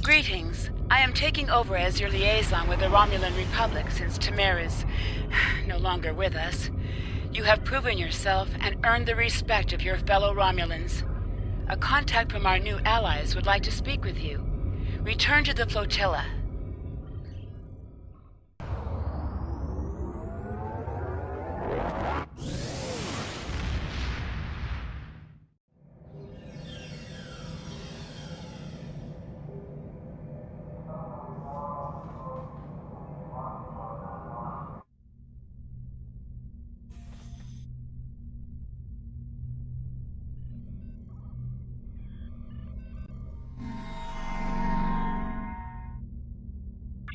Greetings. I am taking over as your liaison with the Romulan Republic since Tamir is no longer with us. You have proven yourself and earned the respect of your fellow Romulans. A contact from our new allies would like to speak with you. Return to the flotilla.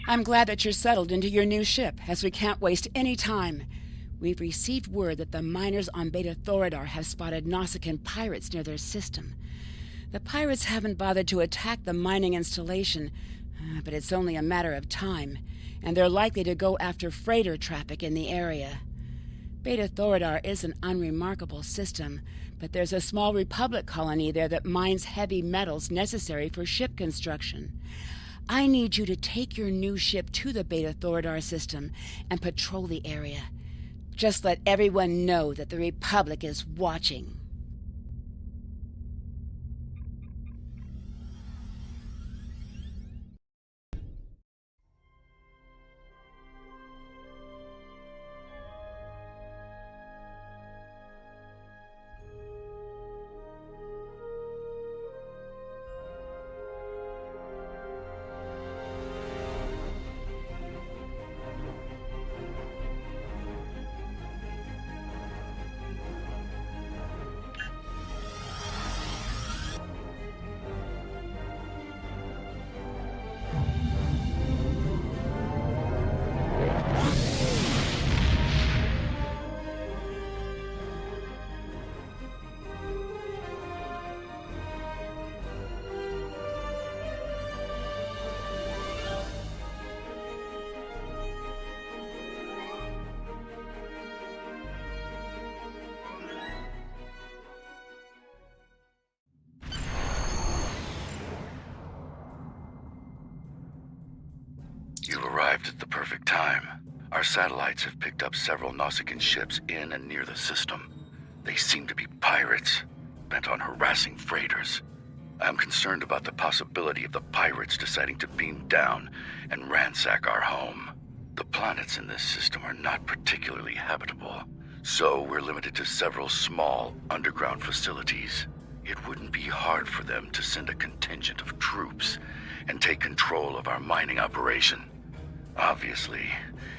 I'm glad that you're settled into your new ship, as we can't waste any time. We've received word that the miners on Beta Thoradar have spotted Nausicaan pirates near their system. The pirates haven't bothered to attack the mining installation, but it's only a matter of time, and they're likely to go after freighter traffic in the area. Beta Thoradar is an unremarkable system, but there's a small Republic colony there that mines heavy metals necessary for ship construction. I need you to take your new ship to the Beta Thoradar system and patrol the area. Just let everyone know that the Republic is watching. You've arrived at the perfect time. Our satellites have picked up several Nausicaan ships in and near the system. They seem to be pirates, bent on harassing freighters. I'm concerned about the possibility of the pirates deciding to beam down and ransack our home. The planets in this system are not particularly habitable, so we're limited to several small underground facilities. It wouldn't be hard for them to send a contingent of troops and take control of our mining operation. Obviously,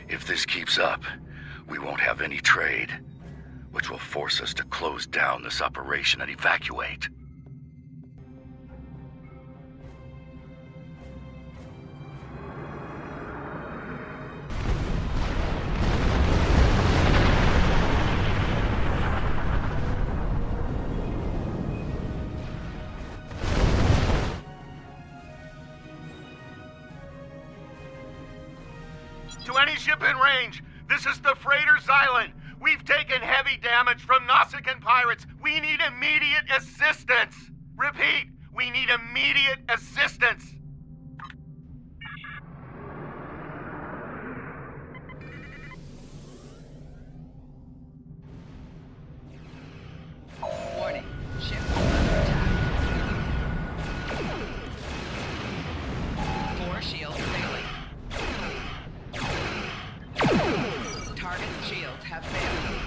if this keeps up, we won't have any trade, which will force us to close down this operation and evacuate. To any ship in range, this is the freighter Xylan. We've taken heavy damage from Nausicaan pirates. We need immediate assistance. Repeat, we need immediate assistance. Warning, ship under attack. 4 shields failing. Target's shields have failed.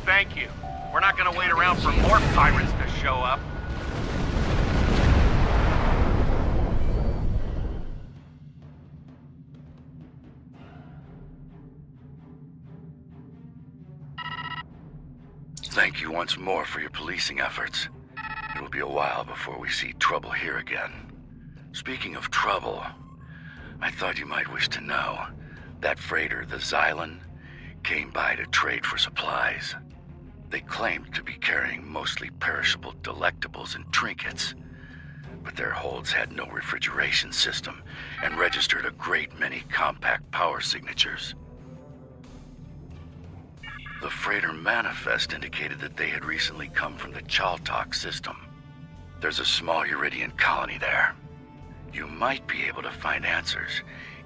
Thank you. We're not gonna wait around for more pirates to show up. Thank you once more for your policing efforts. It will be a while before we see trouble here again. Speaking of trouble, I thought you might wish to know that freighter, the Xylan, came by to trade for supplies. They claimed to be carrying mostly perishable delectables and trinkets, but their holds had no refrigeration system and registered a great many compact power signatures. The freighter manifest indicated that they had recently come from the CPauloF system. There's a small Uridian colony there. You might be able to find answers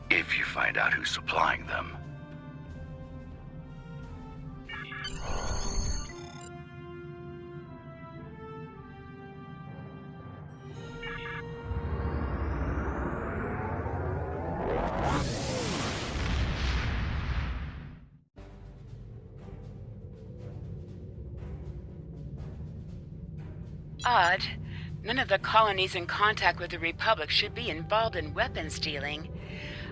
if you find out who's supplying them. Odd. None of the colonies in contact with the Republic should be involved in weapons dealing.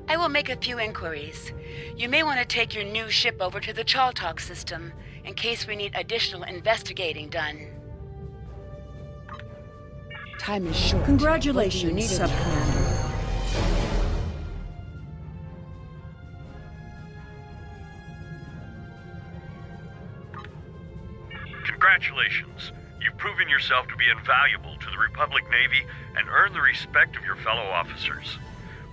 I will make a few inquiries. You may want to take your new ship over to the CPauloF system, in case we need additional investigating done. Time is short. Congratulations, Sub-Commander. Congratulations. You've proven yourself to be invaluable to the Republic Navy and earned the respect of your fellow officers.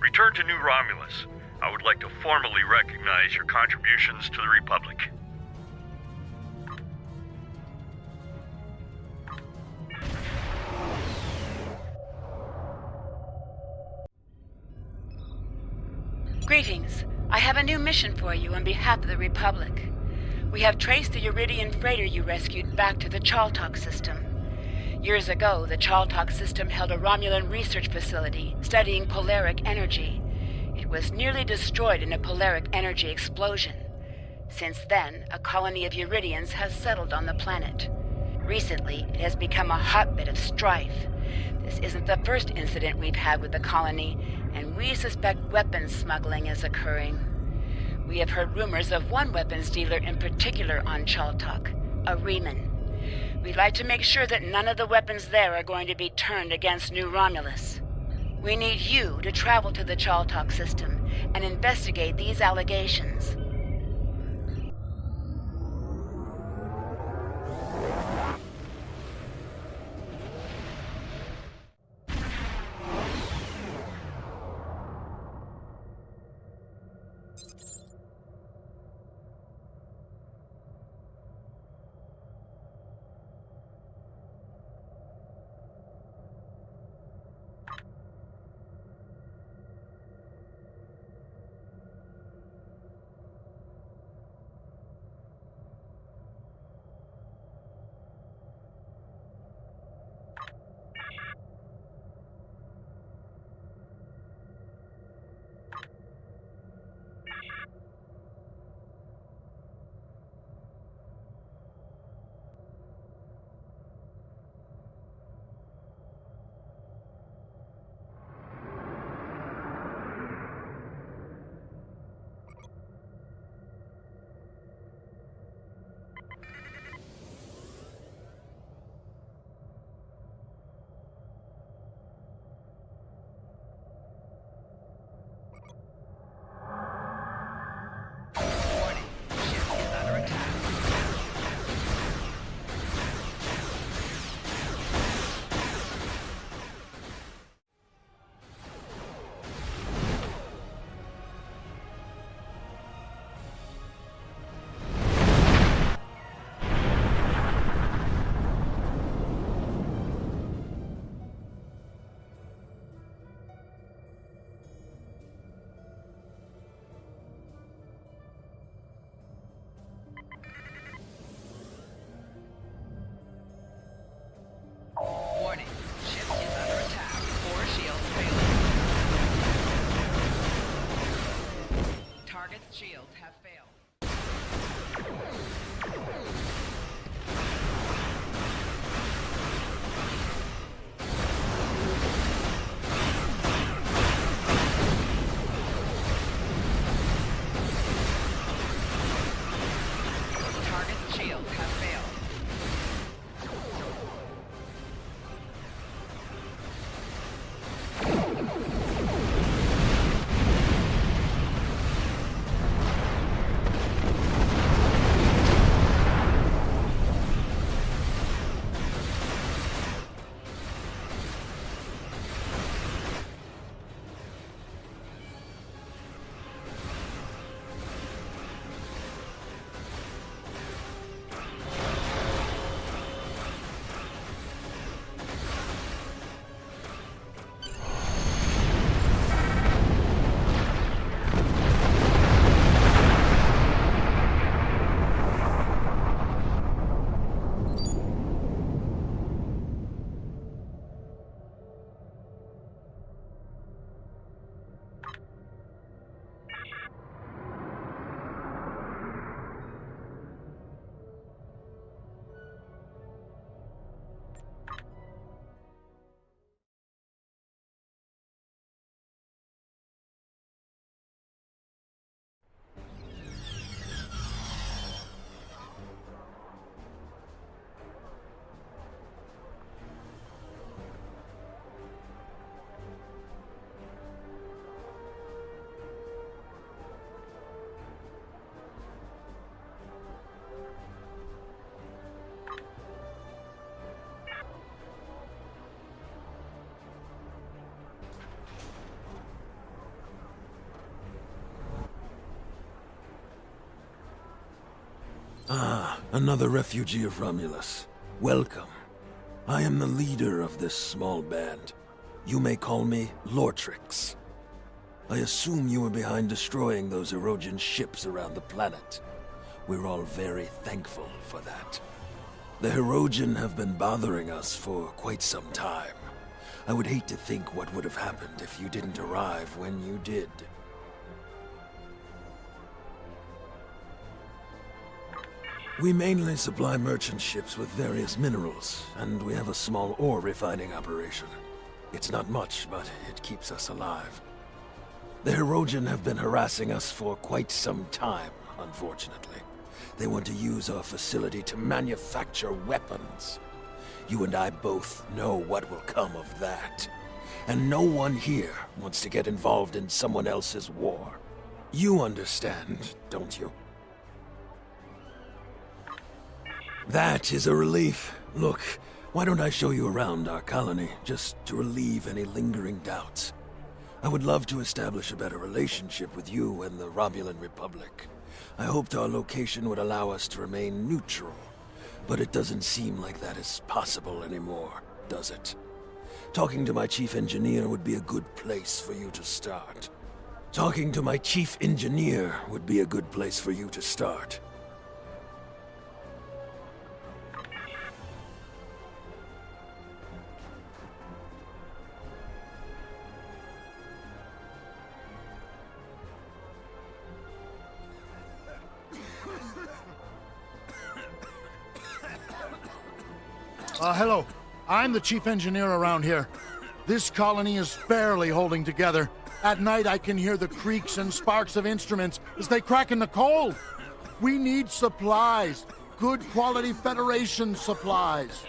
Return to New Romulus. I would like to formally recognize your contributions to the Republic. Greetings. I have a new mission for you on behalf of the Republic. We have traced the Uridian freighter you rescued back to the CPauloF system. Years ago, the CPauloF system held a Romulan research facility studying polaric energy. It was nearly destroyed in a polaric energy explosion. Since then, a colony of Uridians has settled on the planet. Recently, it has become a hotbed of strife. This isn't the first incident we've had with the colony, and we suspect weapons smuggling is occurring. We have heard rumors of one weapons dealer in particular on CPauloF, a Riemann. We'd like to make sure that none of the weapons there are going to be turned against New Romulus. We need you to travel to the CPauloF system and investigate these allegations. Ah, another refugee of Romulus. Welcome. I am the leader of this small band. You may call me Lortrix. I assume you were behind destroying those Erogen ships around the planet. We're all very thankful for that. The Erogen have been bothering us for quite some time. I would hate to think what would have happened if you didn't arrive when you did. We mainly supply merchant ships with various minerals, and we have a small ore refining operation. It's not much, but it keeps us alive. The Erogen have been harassing us for quite some time, unfortunately. They want to use our facility to manufacture weapons. You and I both know what will come of that. And no one here wants to get involved in someone else's war. You understand, don't you? That is a relief. Look, why don't I show you around our colony, just to relieve any lingering doubts? I would love to establish a better relationship with you and the Romulan Republic. I hoped our location would allow us to remain neutral, but it doesn't seem like that is possible anymore, does it? Talking to my chief engineer would be a good place for you to start. Talking to my chief engineer would be a good place for you to start. Hello. I'm the chief engineer around here. This colony is barely holding together. At night, I can hear the creaks and sparks of instruments as they crack in the cold. We need supplies. Good quality Federation supplies.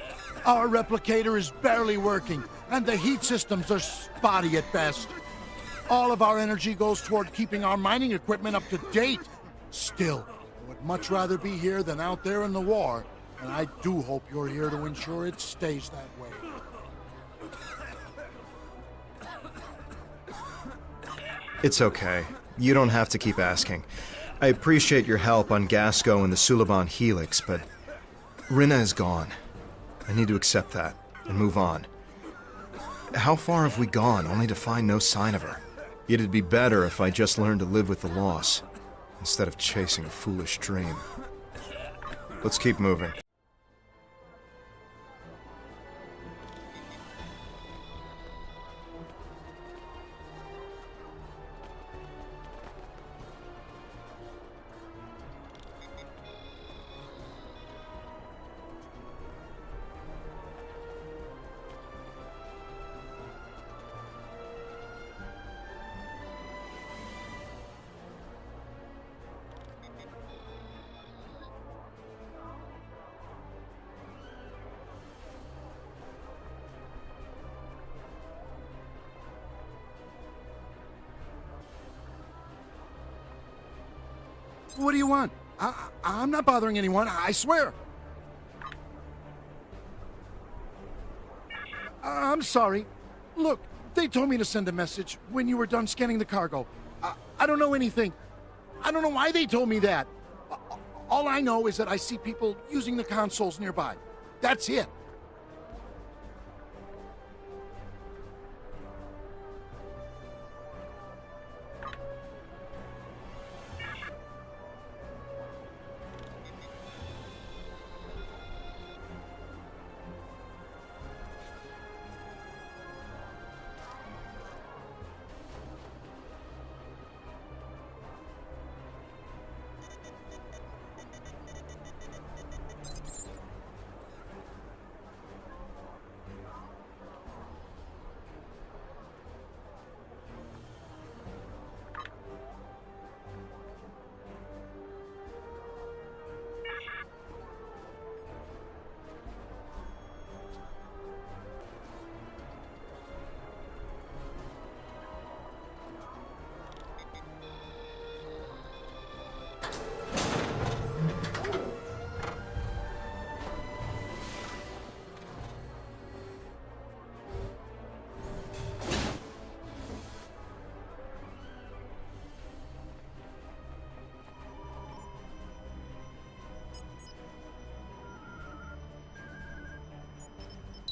Our replicator is barely working, and the heat systems are spotty at best. All of our energy goes toward keeping our mining equipment up to date. Still, I would much rather be here than out there in the war. And I do hope you're here to ensure it stays that way. It's okay. You don't have to keep asking. I appreciate your help on Gasco and the Suliban Helix, but Rinna is gone. I need to accept that and move on. How far have we gone, only to find no sign of her? It'd be better if I just learned to live with the loss, instead of chasing a foolish dream. Let's keep moving. What do you want? I'm not bothering anyone, I swear. I'm sorry. Look, they told me to send a message when you were done scanning the cargo. I don't know anything. I don't know why they told me that. All I know is that I see people using the consoles nearby. That's it.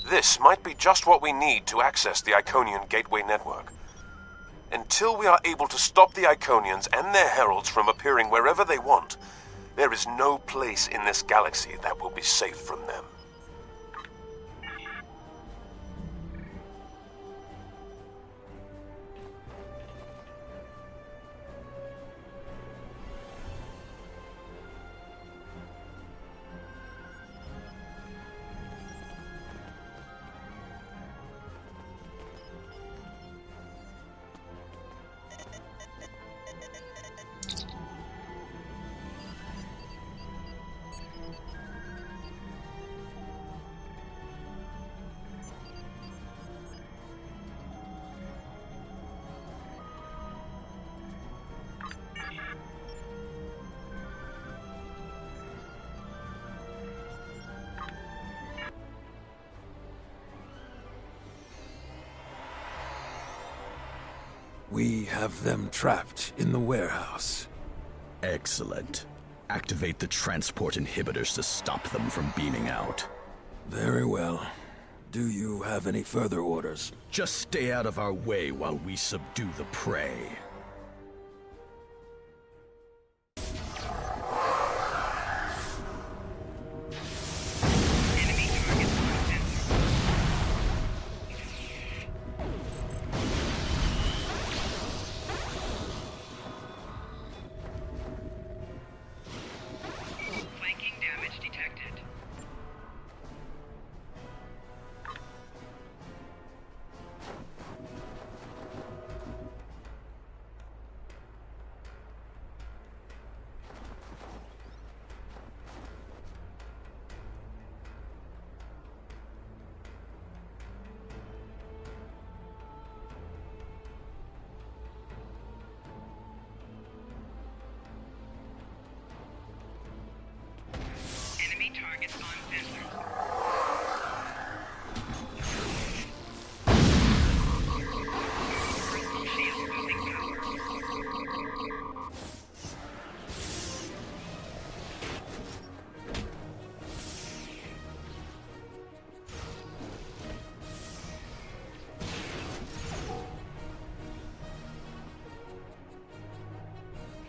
This might be just what we need to access the Iconian Gateway network. Until we are able to stop the Iconians and their heralds from appearing wherever they want, there is no place in this galaxy that will be safe from them. We have them trapped in the warehouse. Excellent. Activate the transport inhibitors to stop them from beaming out. Very well. Do you have any further orders? Just stay out of our way while we subdue the prey.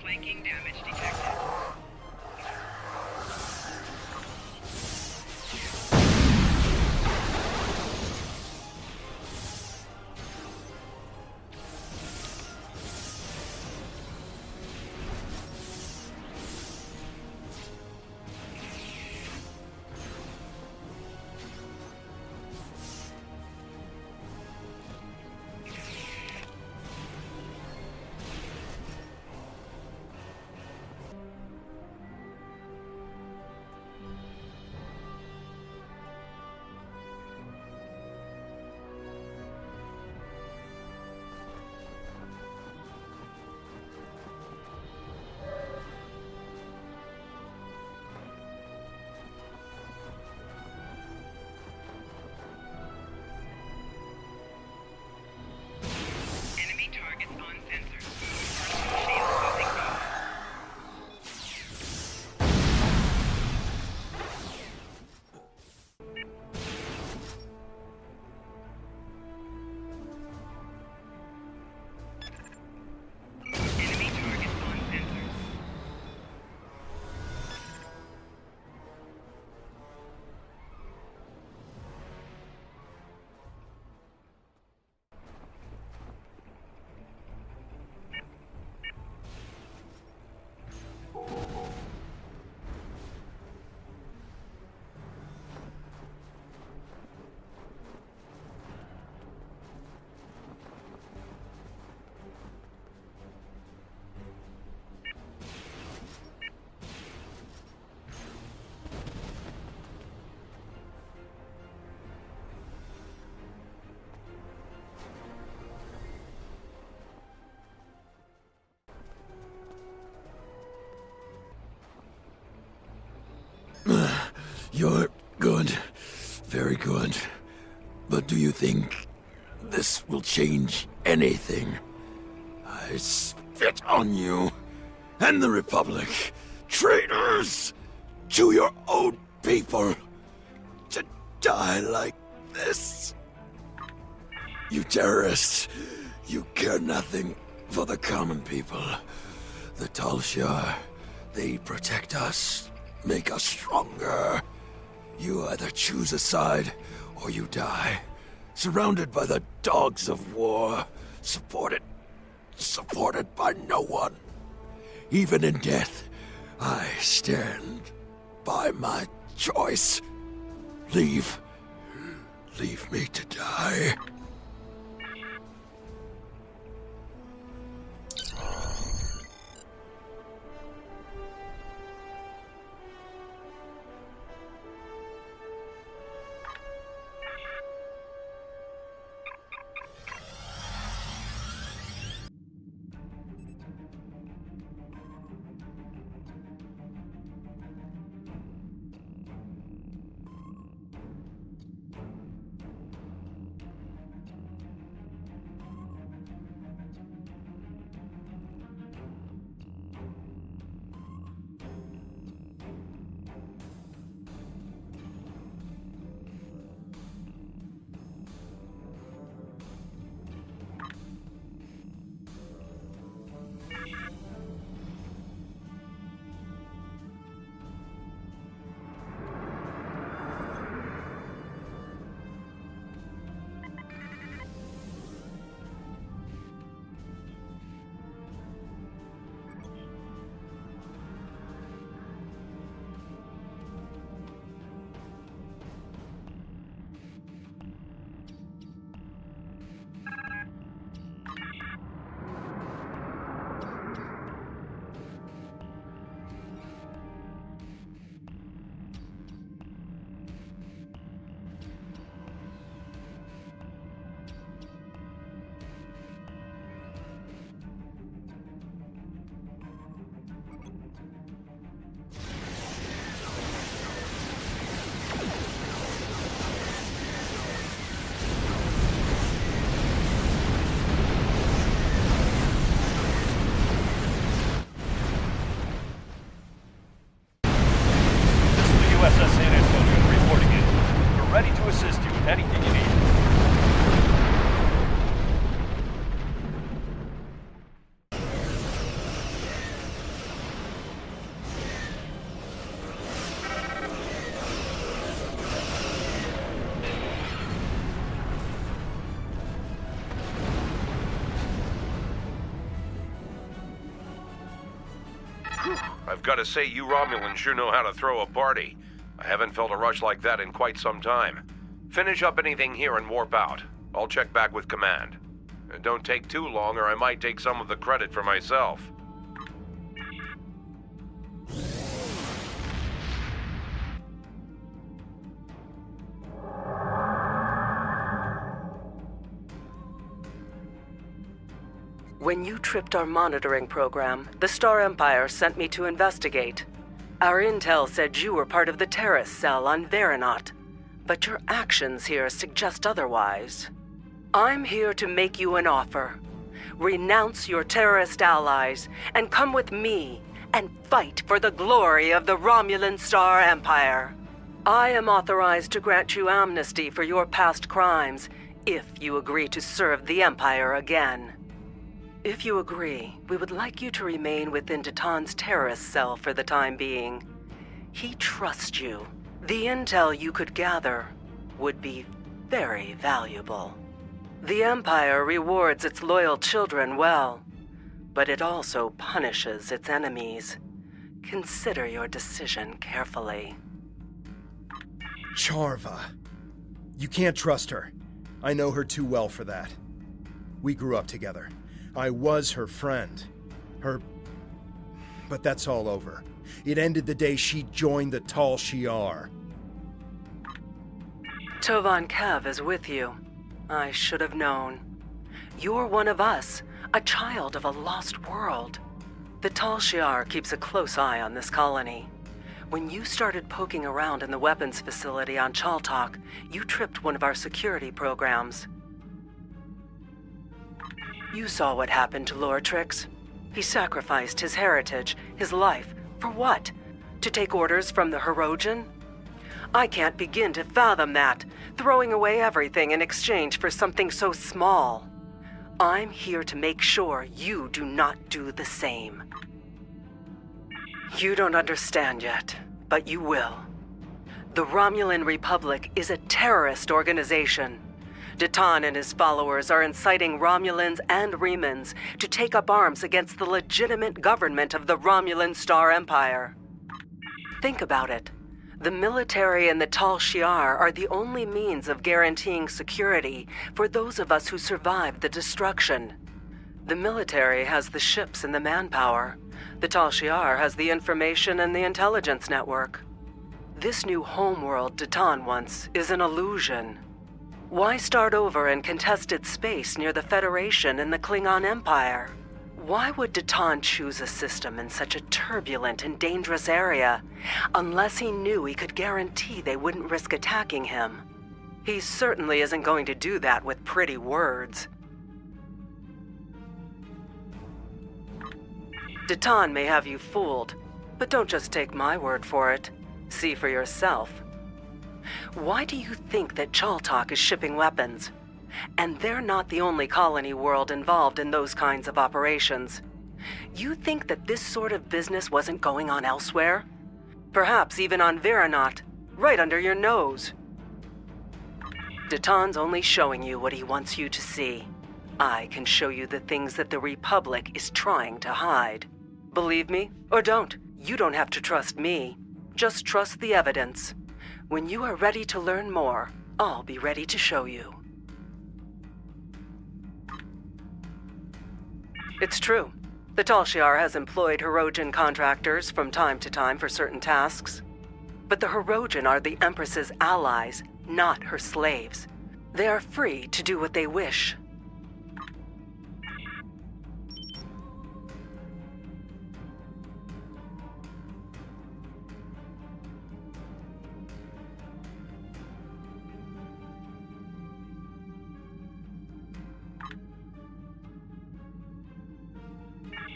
Flanking damage detected. You're good. Very good. But do you think this will change anything? I spit on you and the Republic. Traitors to your own people. To die like this. You terrorists, you care nothing for the common people. The Talshar, they protect us, make us stronger. You either choose a side, or you die. Surrounded by the dogs of war, supported by no one. Even in death, I stand by my choice. Leave me to die. USS reporting in. We're ready to assist you with anything you need. I've got to say, you Romulans sure know how to throw a party. I haven't felt a rush like that in quite some time. Finish up anything here and warp out. I'll check back with command. And don't take too long or I might take some of the credit for myself. When you tripped our monitoring program, the Star Empire sent me to investigate. Our intel said you were part of the terrorist cell on Veronot, but your actions here suggest otherwise. I'm here to make you an offer. Renounce your terrorist allies and come with me and fight for the glory of the Romulan Star Empire. I am authorized to grant you amnesty for your past crimes if you agree to serve the Empire again. If you agree, we would like you to remain within Titan's terrorist cell for the time being. He trusts you. The intel you could gather would be very valuable. The Empire rewards its loyal children well, but it also punishes its enemies. Consider your decision carefully. Charva. You can't trust her. I know her too well for that. We grew up together. I was her friend. But that's all over. It ended the day she joined the Tal Shiar. Tovan Kev is with you. I should have known. You're one of us, a child of a lost world. The Tal Shiar keeps a close eye on this colony. When you started poking around in the weapons facility on Chaltok, you tripped one of our security programs. You saw what happened to Lortrix. He sacrificed his heritage, his life, for what? To take orders from the Hirogen? I can't begin to fathom that, throwing away everything in exchange for something so small. I'm here to make sure you do not do the same. You don't understand yet, but you will. The Romulan Republic is a terrorist organization. Datan and his followers are inciting Romulans and Remans to take up arms against the legitimate government of the Romulan Star Empire. Think about it. The military and the Tal Shiar are the only means of guaranteeing security for those of us who survived the destruction. The military has the ships and the manpower. The Tal Shiar has the information and the intelligence network. This new homeworld Datan wants is an illusion. Why start over in contested space near the Federation and the Klingon Empire? Why would Datan choose a system in such a turbulent and dangerous area, unless he knew he could guarantee they wouldn't risk attacking him? He certainly isn't going to do that with pretty words. Datan may have you fooled, but don't just take my word for it. See for yourself. Why do you think that Chaltok is shipping weapons? And they're not the only colony world involved in those kinds of operations. You think that this sort of business wasn't going on elsewhere? Perhaps even on Veranot, right under your nose. Datan's only showing you what he wants you to see. I can show you the things that the Republic is trying to hide. Believe me, or don't. You don't have to trust me. Just trust the evidence. When you are ready to learn more, I'll be ready to show you. It's true. The Tal Shiar has employed Hirogen contractors from time to time for certain tasks. But the Hirogen are the Empress's allies, not her slaves. They are free to do what they wish.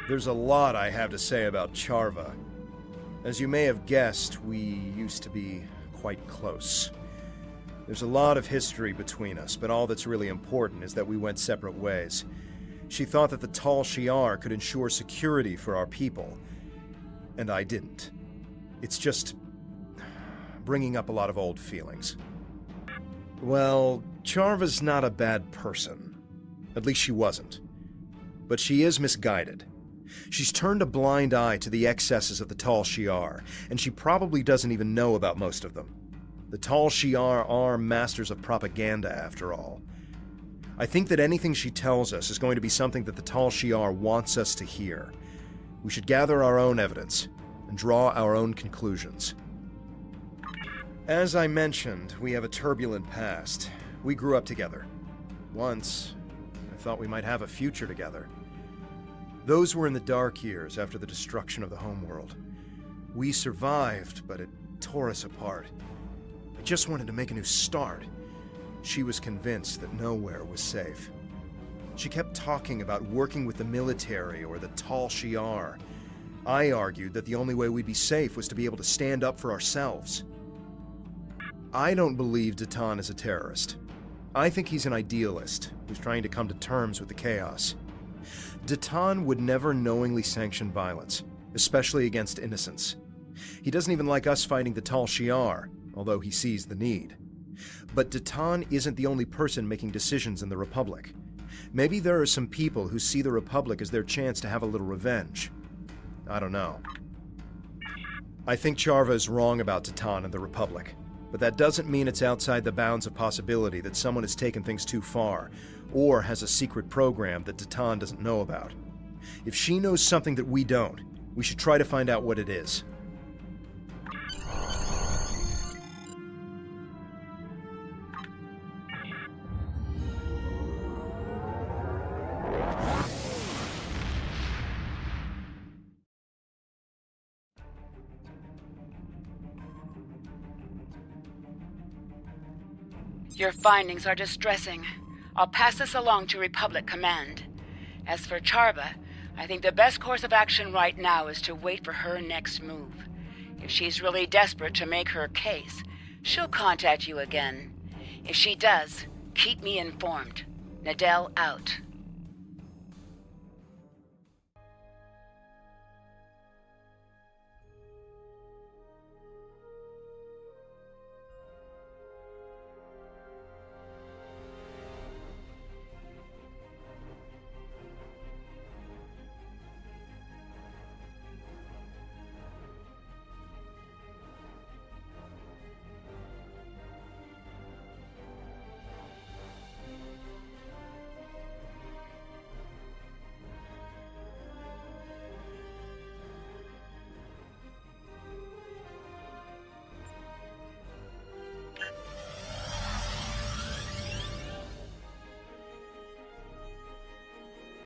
There's a lot I have to say about Charva. As you may have guessed, we used to be quite close. There's a lot of history between us, but all that's really important is that we went separate ways. She thought that the Tal Shiar could ensure security for our people, and I didn't. It's just bringing up a lot of old feelings. Well, Charva's not a bad person. At least she wasn't. But she is misguided. She's turned a blind eye to the excesses of the Tal Shiar, and she probably doesn't even know about most of them. The Tal Shiar are masters of propaganda, after all. I think that anything she tells us is going to be something that the Tal Shiar wants us to hear. We should gather our own evidence and draw our own conclusions. As I mentioned, we have a turbulent past. We grew up together. Once, I thought we might have a future together. Those were in the dark years after the destruction of the homeworld. We survived, but it tore us apart. I just wanted to make a new start. She was convinced that nowhere was safe. She kept talking about working with the military or the Tal Shiar. I argued that the only way we'd be safe was to be able to stand up for ourselves. I don't believe Datan is a terrorist. I think he's an idealist who's trying to come to terms with the chaos. Datan would never knowingly sanction violence, especially against innocents. He doesn't even like us fighting the Tal Shiar, although he sees the need. But Datan isn't the only person making decisions in the Republic. Maybe there are some people who see the Republic as their chance to have a little revenge. I don't know. I think Charva is wrong about Datan and the Republic, but that doesn't mean it's outside the bounds of possibility that someone has taken things too far, or has a secret program that Datan doesn't know about. If she knows something that we don't, we should try to find out what it is. Your findings are distressing. I'll pass this along to Republic Command. As for Charva, I think the best course of action right now is to wait for her next move. If she's really desperate to make her case, She'll contact you again. If she does, keep me informed. Nadell out.